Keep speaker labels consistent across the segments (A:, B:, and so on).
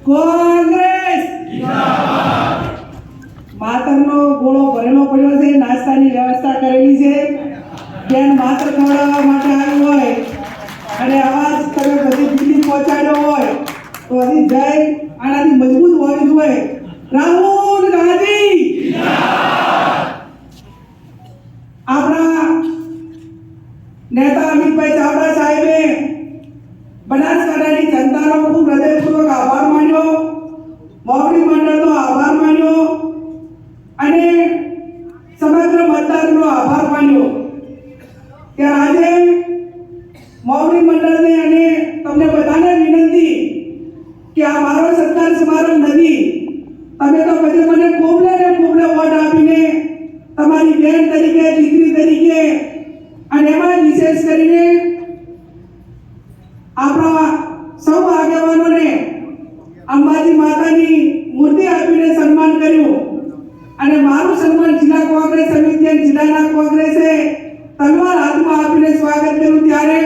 A: કોંગ્રેસ
B: જિંદાબાદ।
A: માતરનો ગોળો ભરેલો પડ્યો છે, નાસ્તાની વ્યવસ્થા કરેલી છે। બેન માત્ર ખવડાવવા માટે આવી હોય અને અવાજ તમે બધી દિલ્હી પહોંચાડ્યો હોય તો હજી જય આનાથી મજબૂત હોવી જોઈએ। રાહુલ ગાંધી
B: જિંદાબાદ।
A: આપણા નેતા અમિતભાઈ ચાવડા સાહેબે બનાસકાંઠાની જનતાનો ખૂબ હૃદયપૂર્વક આભાર માન્યો, મોવડી મંડળનો આભાર માન્યો અને સમગ્ર મતદારનો આભાર માન્યો। ત્યારે આજે મોવડી મંડળને અને તમને બધાને વિનંતી કે આ મારો સત્કાર સમારંભ નથી, તમે તો પછી મને ખૂબલે ને ખૂબલે વોટ આપીને તમારી બેન તરીકે, દીકરી તરીકે અને એમાં વિશેષ કરીને આપણા સૌ આગેવાનોને અંબાજી માતાની મૂર્તિ આપીને સન્માન કર્યું અને મારું સન્માન જિલ્લા કોંગ્રેસ સમિતિ અને જિલ્લાના કોંગ્રેસે તલવાર હાથમાં આપીને સ્વાગત કર્યું। ત્યારે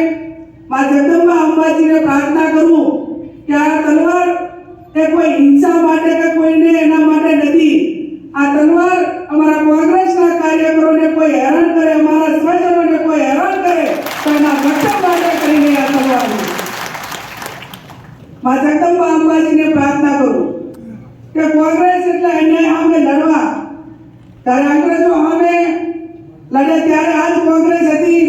A: મા જગદંબા અંબાજીને પ્રાર્થના કરું કે આ તલવાર એ કોઈ હિંસા માટે કે કોઈને એના માટે નથી, આ તલવાર અમારા કોંગ્રેસના કાર્યકરોને કોઈ હેરાન કરે, અમારા સ્વજનોને કોઈ હેરાન કરે તો એના રક્ષણ માટે કરીને આ તલવાર મા જગદંબા અંબાજીને પ્રાર્થના કરું કે કોંગ્રેસ એટલે અન્યાય સામે લડવા, ત્યારે અંગ્રેજો સામે લડે ત્યારે આજ કોંગ્રેસ હતી।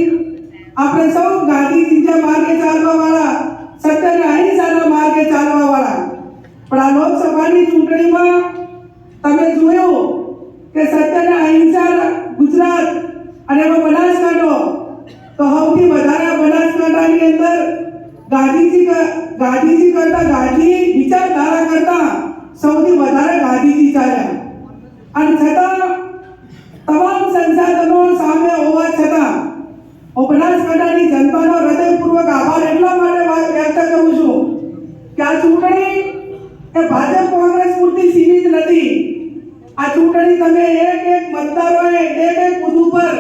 A: આપણે સૌ ગાંધીજીના માર્ગે ચાલવા વાળા, સત્યના અહિંસાના માર્ગે ચાલવા વાળા, પણ આ લોકસભાની ચૂંટણીમાં તમે જોયું કે સત્યના અહિંસા ગુજરાત અને બનાસકાંઠો તો સૌથી વધારે બનાસકાંઠાની અંદર ગાંધીજી કરતા, ગાંધી વિચારધારા કરતા સૌથી વધારે ગાંધીજી ચાલ્યા અને છતાં તમામ સંસાધનો સામે હોવા છતાં હું બનાસકાંઠાની જનતાનો હૃદયપૂર્વક આભાર એટલા માટે વ્યક્ત કરું છું કે આ ચૂંટણી એ ભાજપ કોંગ્રેસ પૂરતી સીમિત નથી। આ ચૂંટણી તમે એક મતદારોએ એક બૂથ ઉપર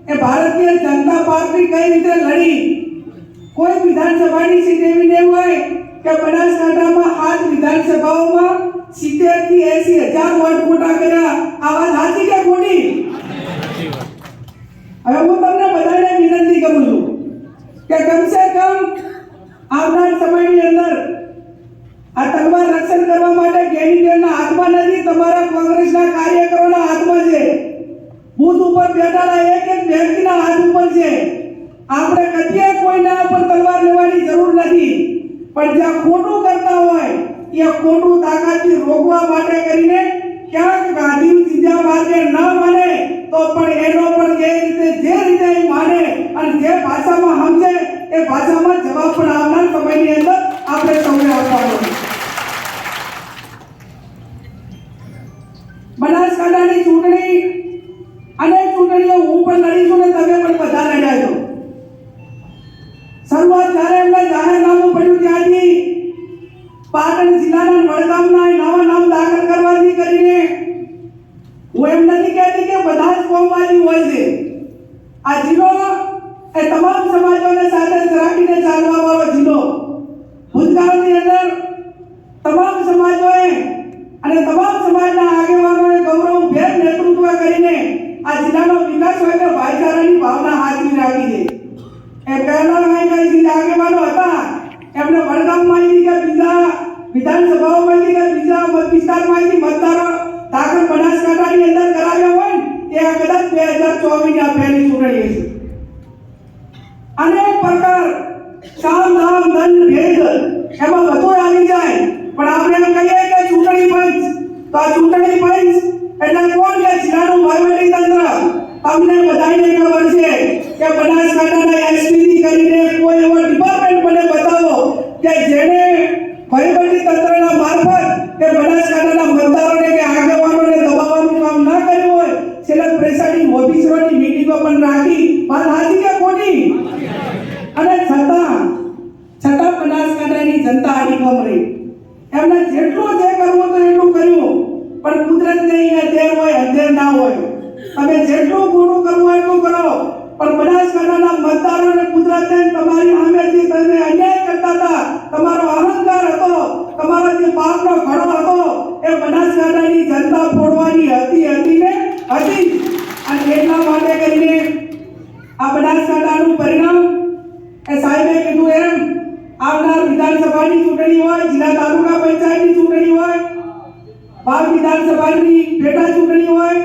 A: એ ભારતીય જનતા પાર્ટી કઈ રીતે લડી, કોઈ વિધાનસભાની સીટ એવી નહીં હોય કે બનાસકાંઠામાં 7 વિધાનસભાઓમાં 70 થી 80 હજાર વોટ ખોટા કર્યા। આ વાત સાચી કે ખોટી? હવે હું તમને બધાને વિનંતી કરું છું કે કમસે કમ આવનાર સમયની અંદર આ તલવાર રક્ષણ કરવા માટે કેન્ડિડેટના હાથમાં નથી, તમારા કોંગ્રેસના કાર્યકરોના હાથમાં છે। બૂથ ઉપર બેઠેલા એક વ્યક્તિના હાથ ઉપર છે। આપણે કદીએ કોઈના ઉપર તલવાર લેવાની જરૂર નથી, પણ જ્યાં ખોટું કરતા હોય એ ખોટું તાકાતથી રોકવા માટે કરીને ક્યાંક ગાંધી સીધા માર્ગે ન માને તો પણ એનો પણ જે રીતે માને અને જે ભાષામાં સમજે એ ભાષામાં જવાબ પણ આવનાર સમયની અંદર આપણે સૌને આપવાનો છે। બનાસકાંઠાની ચૂંટણી અનેક ચૂંટણીઓ હું પણ લડીશું ને તમે પણ બધા લડ્યા છો। શરૂઆત જ્યારે એમને જાહેરનામું પડ્યું ત્યાંથી પાટણ જિલ્લાના વડગામના નવા નામ દાખલ કરવાથી કરીને હું એમ નથી કહેતી કે બધા જ કોમવાદી હોય છે। આ જિલ્લો એ તમામ સમાજોને સાથે રાખીને ચાલવા વાળો જિલ્લો, ભૂતકાળની અંદર તમામ સમાજોએ અને તમામ સમાજના આગેવાનોએ ગૌરવભેર નેતૃત્વ કરીને આ જિલ્લાનો વિકાસ હોય તો ભાઈચારાની ભાવના હાજરી રાખી છે। એ પહેલા કઈ આગેવાનો હતા એમને વડગામમાંથી કે બીજા વિધાનસભાઓમાંથી કે બીજા વિસ્તારમાંથી મતદારો દાખલ બનાસકાંઠાની અંદર કરાવ્યા હોય એ આ કદાચ 2024 ની પહેલી ચૂંટણી છે। અનેક પ્રકાર સામ દામ દંડ ભેદ એમાં બધું આવી જાય, પણ આપણે એમ કહીએ કે ચૂંટણી પંચ, તો આ ચૂંટણી પંચ એટલે કોણ કે જિલ્લાનું વહીવટી તંત્ર। તમને બધાને ખબર છે કે બનાસકાંઠાના એસપી કરીને કોઈ એવો ડિપાર્ટમેન્ટ મને બતાવો કે જેને વહીવટી તંત્રના મારફત કે બનાસકાંઠાના મતદારોને કે આગેવાનોને દબાવવાનું કામ ના કર્યું હોય, છેલ્લે પ્રેસાઇડિંગ ઓફિસરોની મીટિંગો પણ રાખી। વાત સાચી કે ખોટી? અને છતાં બનાસકાંઠાની જનતા આડીખમ રહી, એમને જેટલું જે કરવું તો એટલું કર્યું, પણ કુદરતને અહીંયા દેર હોય અંધેર ના હોય। તમે જેટલું ખોટું કરવું એટલું કરો, પણ બનાસકાંઠાના મતદારોને કુદરતે તમારી સામે જે તમે અન્યાય કરતા હતા, તમારો અહંકાર હતો, તમારો જે પાપનો ઘડો હતો, એ બનાસકાંઠાની જનતા ફોડવાની હતી ને હતી. અને એટલા માટે કરીને આ બનાસકાંઠાનું પરિણામ એ સાહેબે કીધું એમ આવનાર વિધાનસભાની ચૂંટણી હોય, જિલ્લા તાલુકા પંચાયતની ચૂંટણી હોય, ભાગ વિધાનસભાની પેટા ચૂંટણી હોય,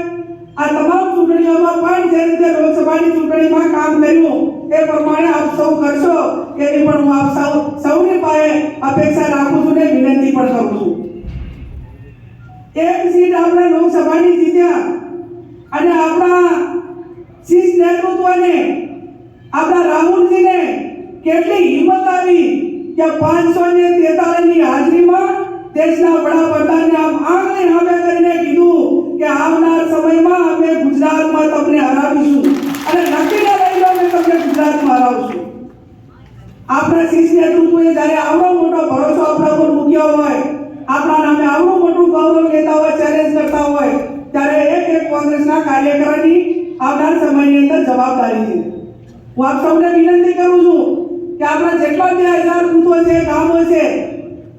A: આ તમામ ચૂંટણીઓમાં પણ જે રીતે લોકસભાની ચૂંટણીમાં કામ કર્યું એ પ્રમાણે આપ સૌ કરશો એવી પણ હું આપ સૌની પાસે અપેક્ષા રાખું છું ને વિનંતી પણ કરું છું. એક સીટ આપણે લોકસભાની જીત્યા અને આપણા શીર્ષ નેતૃત્વને આપણા રાહુલજીને કેટલી હિંમત આવી કે 543 ની હાજરીમાં દેશના વડાપ્રધાનને આમ આંગળી સામે કરીને કીધું કે આવનાર સમયમાં અમે ગુજરાતમાં તમને હરાવીશું અને નક્કી લઈ લો કે તમને ગુજરાતમાં હરાવશું. આપણા શીર્ષ નેતૃત્વએ જ્યારે આવડો મોટો ભરોસો આપણા પર મૂક્યો હોય, આપણા નામે આવડું મોટું ગૌરવ લેતા હોય, ચેલેન્જ કરતા હોય, ત્યારે એક કોંગ્રેસના કાર્યકરોની આવનાર સમયની અંદર જવાબદારી છે. હું આપ સૌને વિનંતી કરું છું કે આપણા જેટલા 2000 બૂથો છે, ગામો છે,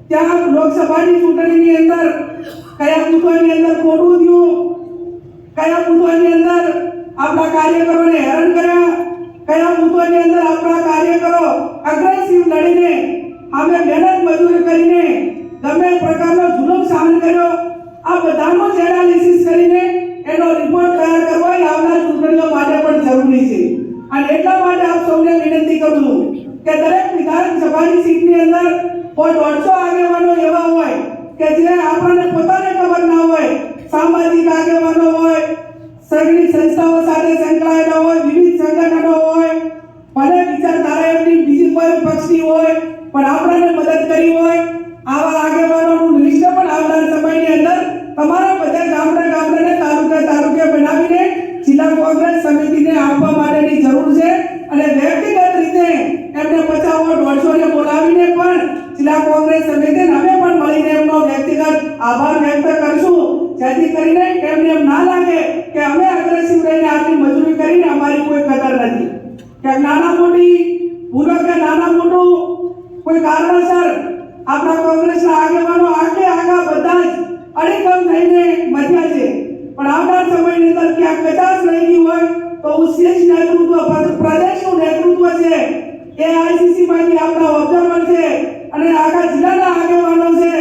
A: ત્યાં લોકસભાની ચૂંટણીની અંદર કયા બૂથોની અંદર ખોટું થયું, કયા બૂથોની અંદર આપણા કાર્યકરોને હેરાન કર્યા, કયા બૂથોની અંદર આપણા કાર્યકરો અગ્રેસિવ લડીને અમે મહેનત મજૂરી કરીને ગમે પ્રકારનો જુલમ સહન કર્યો, આ બધાનો જ એનાલિસિસ કરીને એનો રિપોર્ટ તૈયાર કરવો એ આવનાર ચૂંટણીઓ માટે પણ જરૂરી છે. અને એટલા માટે આપ સૌને વિનંતી કરું છું કે દરેક વિધાનસભાની સીટની અંદર 150 આગેવાનો એવા હોય કે જે આપણને પોતાને ખબર ના હોય, સામાજિક આગેવાનો હોય, શૈક્ષણિક સંસ્થાઓ સાથે સંકળાયેલા હોય, વિવિધ સંગઠનો હોય, ભલે વિચારધારા એમની બીજી કોઈ પક્ષની હોય પણ આપણને મદદ કરી હોય, આવા આગેવાનોનું લિસ્ટ પણ આવનાર સમયની અંદર તમારા બધા ગામડે તાલુકે બનાવીને જિલ્લા કોંગ્રેસ સમિતિને આપવા માટેની જરૂર છે. અને વ્યક્તિગત રીતે એમને 50 વોટ 150 ને બોલાવીને પણ જિલ્લા કોંગ્રેસ સમિતિને અમે પણ મળીને એમનો વ્યક્તિગત આભાર વ્યક્ત કરશું, જેથી કરીને એમને એમ ના લાગે કે અમે અગ્રેસિવ રહીને આટલી મજૂરી કરીને અમારી કોઈ કદર નથી, કે નાના મોટી ભૂલો કે નાના મોટું કોઈ કારણસર આપણા કોંગ્રેસના આગેવાનો આગા બધા જ અડીખમ થઈને મધ્યા છે. પણ આવનાર સમયની અંદર ક્યાંક કચાશ રહી ગઈ હોય તો શીર્ષ નેતૃત્વ, પ્રદેશનું નેતૃત્વ છે, એઆઈસીસી માંથી આપણા ઓબ્ઝર્વર છે અને આખા જિલ્લાના આગેવાનો છે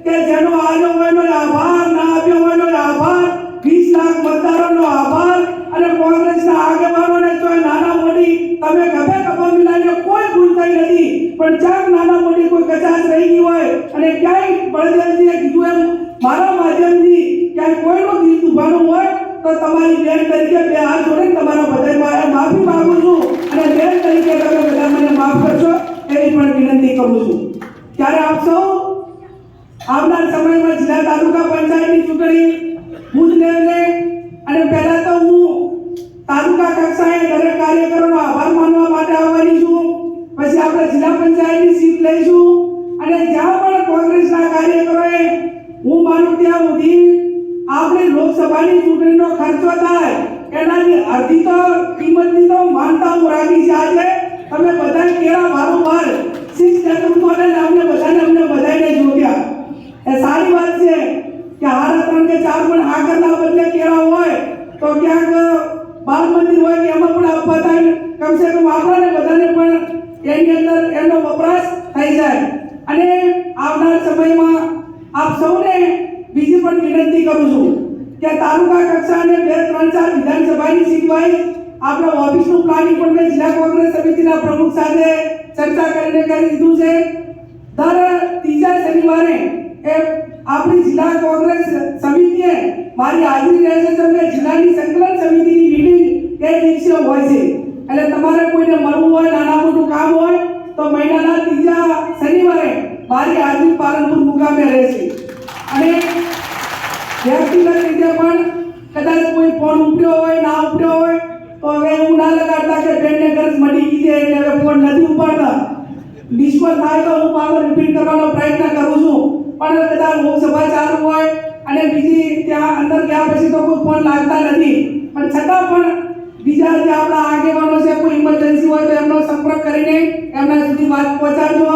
A: કે જેનો આવ્યો હોયનો આભાર, ના આવ્યો હોયનો આભાર, 20 લાખ મતદારોનો આભાર. અને કોંગ્રેસના આગેવાનોને તો નાના મોટી તમે ગભે કપા મિલાઈને કોઈ ભૂલ થઈ નથી, પણ ચાક નાના મોટી કોઈ કચાશ રહી ગઈ હોય અને ક્યાંય બળદેવજીએ કીધું એમ મારા માધ્યમથી ક્યાંય કોઈનું દિલ દુભાણું હોય તો તમારી બેન તરીકે બે હાથ જોડીને તમારા બધા માફી માંગુ છું અને બેન તરીકે તમે બધા મને માફ કરશો એવી પણ વિનંતી કરું છું. ત્યારે આપ સૌ આવનાર સમયમાં જિલ્લા તાલુકા પંચાયતની ચૂંટણી બુથ લેવલે અને પહેલા તો હું તાલુકા કક્ષાએ દરેક કાર્યકરોનો આભાર માનવા માટે આવવાની છું, પછી આપણે જિલ્લા પંચાયતની સીટ લઈશું અને જ્યાં પણ કોંગ્રેસના કાર્યકરોએ હું માનું ત્યાં સુધી આપણી લોકસભાની ચૂંટણીનો ખર્ચો થાય એનાની અડધી તો કિંમતની તો માનતા હું રાખી છે. આજે તમે બધા કેળા વારંવાર શીર્ષ નેતૃત્વને અમને બધાને જોડ્યા, એ સારી વાત છે કે હારા 3 કે 4 પણ આગળના બદલે કેળા હોય તો ક્યાંક બાળ મંદિર હોય કે એમાં પણ આપવા થાય, કમસે કમ આપણને બધાને પણ એની અંદર એનો વપરાશ થઈ જાય. અને આવનાર સમયમાં આપ સૌને બીજી પણ વિનંતી કરું છું કે તાલુકા કક્ષાને 2, 3, 4 વિધાનસભાની સીટ વાઇઝ આપણે ઓફિસનું પ્લાનિંગ પણ મેં જિલ્લા કોંગ્રેસ સમિતિના પ્રમુખ સાથે ચર્ચા કરીને કરી દીધું છે. દર ત્રીજા શનિવારે એ આપણી જિલ્લા કોંગ્રેસ સમિતિએ મારી હાજરી રહેશે, જેમ કે જિલ્લાની સંકલન સમિતિની મીટિંગ એ દિવસે હોય છે. એટલે તમારે કોઈને મળવું હોય, નાના મોટું કામ હોય તો મહિનાના ત્રીજા શનિવારે મારી હાજરી પાલનપુર મુકામે રહેશે. અને વ્યક્તિગત રીતે પણ કદાચ કોઈ ફોન ઉપડ્યો હોય, ના ઉપડ્યો હોય તો હવે એવું ના લગાડતા કે બેનને ગરજ મળી ગઈ છે એટલે હવે ફોન નથી ઉપાડતા. નિષ્ફળ થાય તો હું પાછો રિપીટ કરવાનો પ્રયત્ન કરું છું, પણ કદાચ લોકસભા ચાલુ હોય અને બીજી ત્યાં અંદર ગયા પછી તો કોઈ ફોન લાગતા નથી, પણ છતાં પણ બીજા જે આપણા આગેવાનો છે કોઈ ઇમરજન્સી હોય તો એમને લાભ પહોંચાડજો.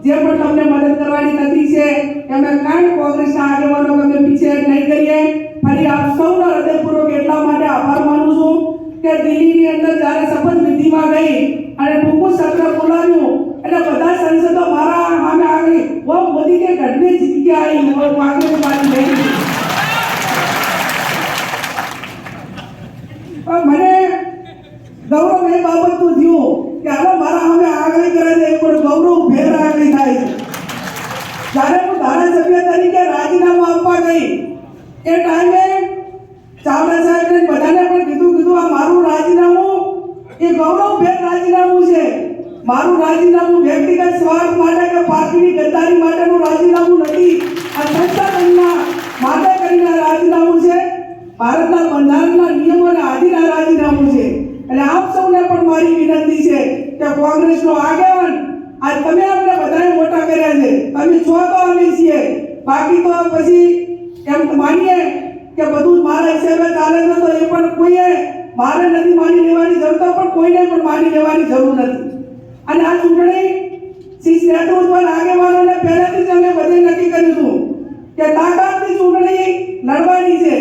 A: જે પણ તમને મદદ કરવાની થતી છે અમે કાંઈ કોંગ્રેસના આગેવાનો અમે પીછે નહીં કરીએ. ફરી આપ સૌનો હૃદયપૂર્વક એટલા માટે આભાર માનું છું કે દિલ્હીની અંદર જ્યારે શપથ વિધિમાં ગઈ અને ટૂંકું સત્ર બોલાવ્યું એટલે બધા સંસદો મારા સામે આવી वो मोदी के घर में जीत के आई और कांग्रेस वाली नहीं. और મને ગૌરવ એ બાબતનું થયું કે હાલો મારા સામે આગળ કરે છે પણ ગૌરવ ભેર આગળ થાય છે. જ્યારે હું ધારાસભ્ય તરીકે રાજીનામું આપવા ગઈ એ ટાઈમે ચાવડા સાહેબને બધાને પણ કીધું આ મારું રાજીનામું એ ગૌરવ ભેર રાજીનામું છે. મારું રાજીનામું વ્યક્તિગત સ્વાર્થ માટે કે પાર્ટીની ગદ્દારી માટેનું રાજીનામું નથી. આ સંસ્થાના માટે કરીને રાજીનામું છે. ભારતના બંધારણના નિયમોને આધીન આ રાજીનામું છે. એટલે આપ સૌને પણ મારી વિનંતી છે કે કોંગ્રેસનો આગેવાન આજ તમે અમને બધાને મોટા કર્યા છે. તમે છો તો અમે છીએ, બાકી તો પછી એમ માનીએ કે બધું મારા હિસાબે ચાલે છે તો એ પણ કોઈએ મારે નથી માની લેવાની જરૂર, પણ કોઈને પણ માની લેવાની જરૂર નથી. અને આ ચૂંટણી શીર્ષ નેતૃત્વ આગેવાનોને પહેલાથી જ અમે બધે નક્કી કર્યું હતું કે તાકાતની ચૂંટણી લડવાની છે.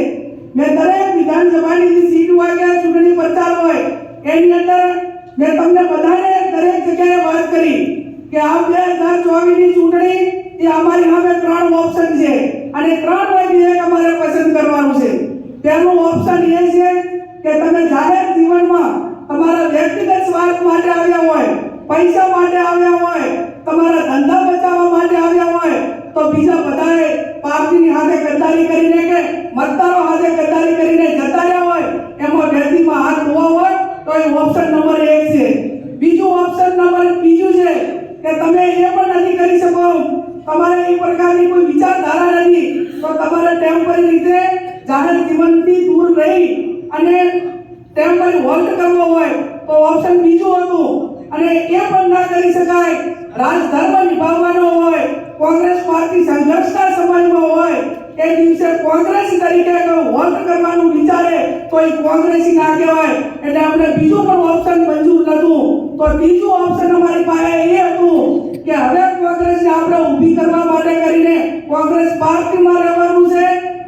A: મેં દરેક વિધાનસભાની જે સીટ હોય કે ચૂંટણી પ્રચાર હોય એની અંદર મેં તમને બધાને દરેક જગ્યાએ વાત કરી કે આ 2024ની ચૂંટણી એ અમારી સામે 3 ઓપ્શન છે અને 3 માંથી એક અમારે પસંદ કરવાનું છે. પહેલું ઓપ્શન એ છે કે તમે જાહેર જીવનમાં તમારા વ્યક્તિગત સ્વાર્થ માટે આવ્યા હોય, પૈસા માટે આવ્યા હોય, તમારા ધંધા બચાવવા માટે આવ્યા હોય તો બીજા બધાએ પાર્ટીની સાથે ગદ્દારી કરીને કે મતદારો સાથે ગદ્દારી કરીને જતા રહ્યા હોય એમાં વ્યક્તિમાં હાથ ધોવા હોય તો એ ઓપ્શન નંબર 1 છે. બીજું ઓપ્શન નંબર બીજું છે કે તમે એ પણ નથી કરી શકો, તમારે એ પ્રકારની કોઈ વિચારધારા નથી તો તમારે ટેમ્પરરી રીતે જાહેર જીવનથી દૂર રહી અને ટેમ્પરરી હોલ્ડ કરવો હોય તો ઓપ્શન બીજું હતું. અને એ પણ ના કરી શકાય, રાજધર્મ નિભાવવાનો હોય, કોંગ્રેસ પાર્ટી સંઘર્ષના સમાજમાં હોય એ દિવસે કોંગ્રેસ તરીકે હોલ્ડ કરવાનું વિચારે તો એ કોંગ્રેસી ના કહેવાય. એટલે અમને બીજું પણ ઓપ્શન મંજૂર નહોતું. તો ત્રીજું ઓપ્શન અમારી પાસે એ હતું કે હવે કોંગ્રેસને આપણે ઊભી કરવા માટે કરીને કોંગ્રેસ પાર્ટીમાં રહેવાનું છે,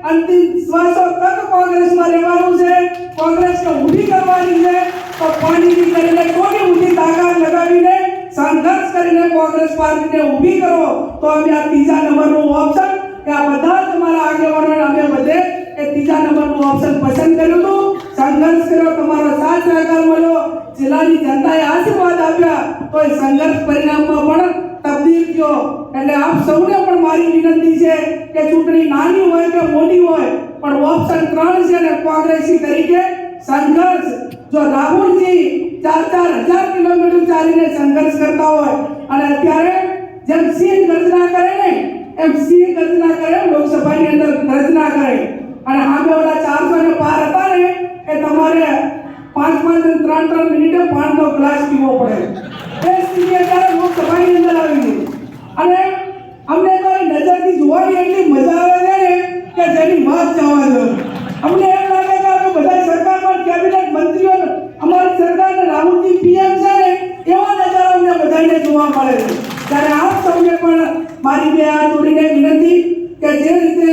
A: અંતિમ શ્વાસો તક કોંગ્રેસમાં રહેવાનું છે, કોંગ્રેસને ઊભી કરવાની છે. તો પાણીની કરીને કોની ઊભી તાકાત લગાવીને સંઘર્ષ કરીને કોંગ્રેસ પાર્ટીને ઊભી કરો તો અમે આ ત્રીજા નંબરનું ઓપ્શન કે આ બધા જ તમારા આગેવાનોને અમે બધે એ ત્રીજા નંબરનું ઓપ્શન પસંદ કર્યું હતું. સંઘર્ષ કર્યો, તમારો સાથ સહકાર મળ્યો, જિલ્લાની જનતાએ આશીર્વાદ આપ્યા તો એ સંઘર્ષ પરિણામમાં પણ તબદીલ થયો. એટલે આપ સૌને પણ મારી વિનંતી છે કે ચૂંટણી નાની હોય કે મોટી હોય પણ ઓપ્શન 3 છે અને કોંગ્રેસી તરીકે સંઘર્ષ. જો રાહુલજી 4,000 કિલોમીટર ચાલીને સંઘર્ષ કરતા હોય અને અત્યારે જેમ સિંહ ગર્જના કરે ને એમ સિંહ ગર્જના કરે લોકસભાની અંદર ગર્જના કરે અને સામે ઓલા 400 ને પાર હતા ને એ તમારે 5 અને 3 મિનિટે પાણીનો ગ્લાસ પીવો પડે. એ સ્થિતિ અત્યારે લોકસભાની અંદર આવી ગઈ અને અમને તો નજરથી જોવાની એટલી મજા આવે છે ને કે જેની વાત જવા દો. અમને એમ લાગે કે આપણે બધા સરકારમાં કેબિનેટ મંત્રીઓ અમારી સરકારને રાહુલજી પીએમ છે ને એવા નજારા અમને બધાને જોવા મળે છે. ત્યારે આપ સૌને પણ મારી બે હાથ જોડીને વિનંતી કે જે રીતે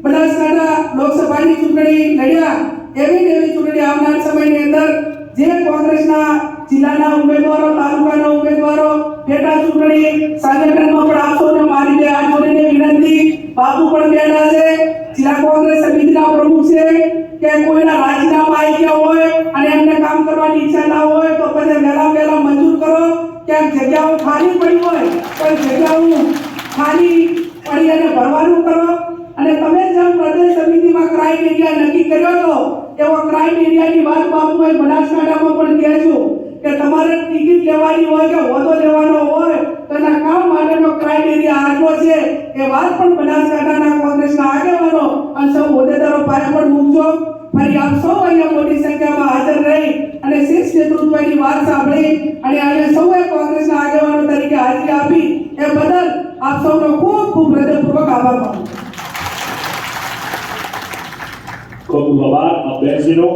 A: બનાસકાંઠા લોકસભાની ચૂંટણી લડ્યા એવી ચૂંટણી આવનાર સમયની અંદર જે કોંગ્રેસના જિલ્લાના ઉમેદવારો, તાલુકાના ઉમેદવારો, પેટા ચૂંટણી સંગઠનમાં પણ આપ સૌને મારી બે હાથ જોડીને વિનંતી. બાપુ પણ બેઠા છે, જિલ્લા કોંગ્રેસ સમિતિના પ્રમુખ છે કે કોઈના રાજીનામા આવી ગયા હોય અને એમને કામ કરવાની ઈચ્છા ના હોય તો પછી વહેલા મંજૂર કરો. ક્યાંક જગ્યાઓ ખાલી પડી હોય તો જગ્યાઓ ખાલી પડી અને ભરવાનું કરો. અને તમે જેમ પ્રદેશ સમિતિમાં ક્રાઇટેરિયા નક્કી કર્યો હતો એવો ક્રાઇટેરિયાની વાત બાપુએ બનાસકાંઠામાં પણ કહેજો કે તમારે ટિકિટ લેવાની હોય કે હોદ્દો લેવાનો હોય તો એના કામ માટેનો ક્રાઇટેરિયા આટલો છે એ વાત પણ બનાસકાંઠાના કોંગ્રેસના આગેવાનો અને સૌ હોદ્દેદારો પાસે પણ મૂકજો. ફરી આપ સૌ અહીંયા મોટી સંખ્યામાં હાજર રહી અને શીર્ષ નેતૃત્વની વાત સાંભળી અને અમે સૌએ કોંગ્રેસના આગેવાનો તરીકે હાજરી આપી એ બદલ આપ સૌનો ખૂબ ખૂબ હૃદયપૂર્વક આભાર માનું.
B: ખૂબ આભાર. આપ બેસી રહો.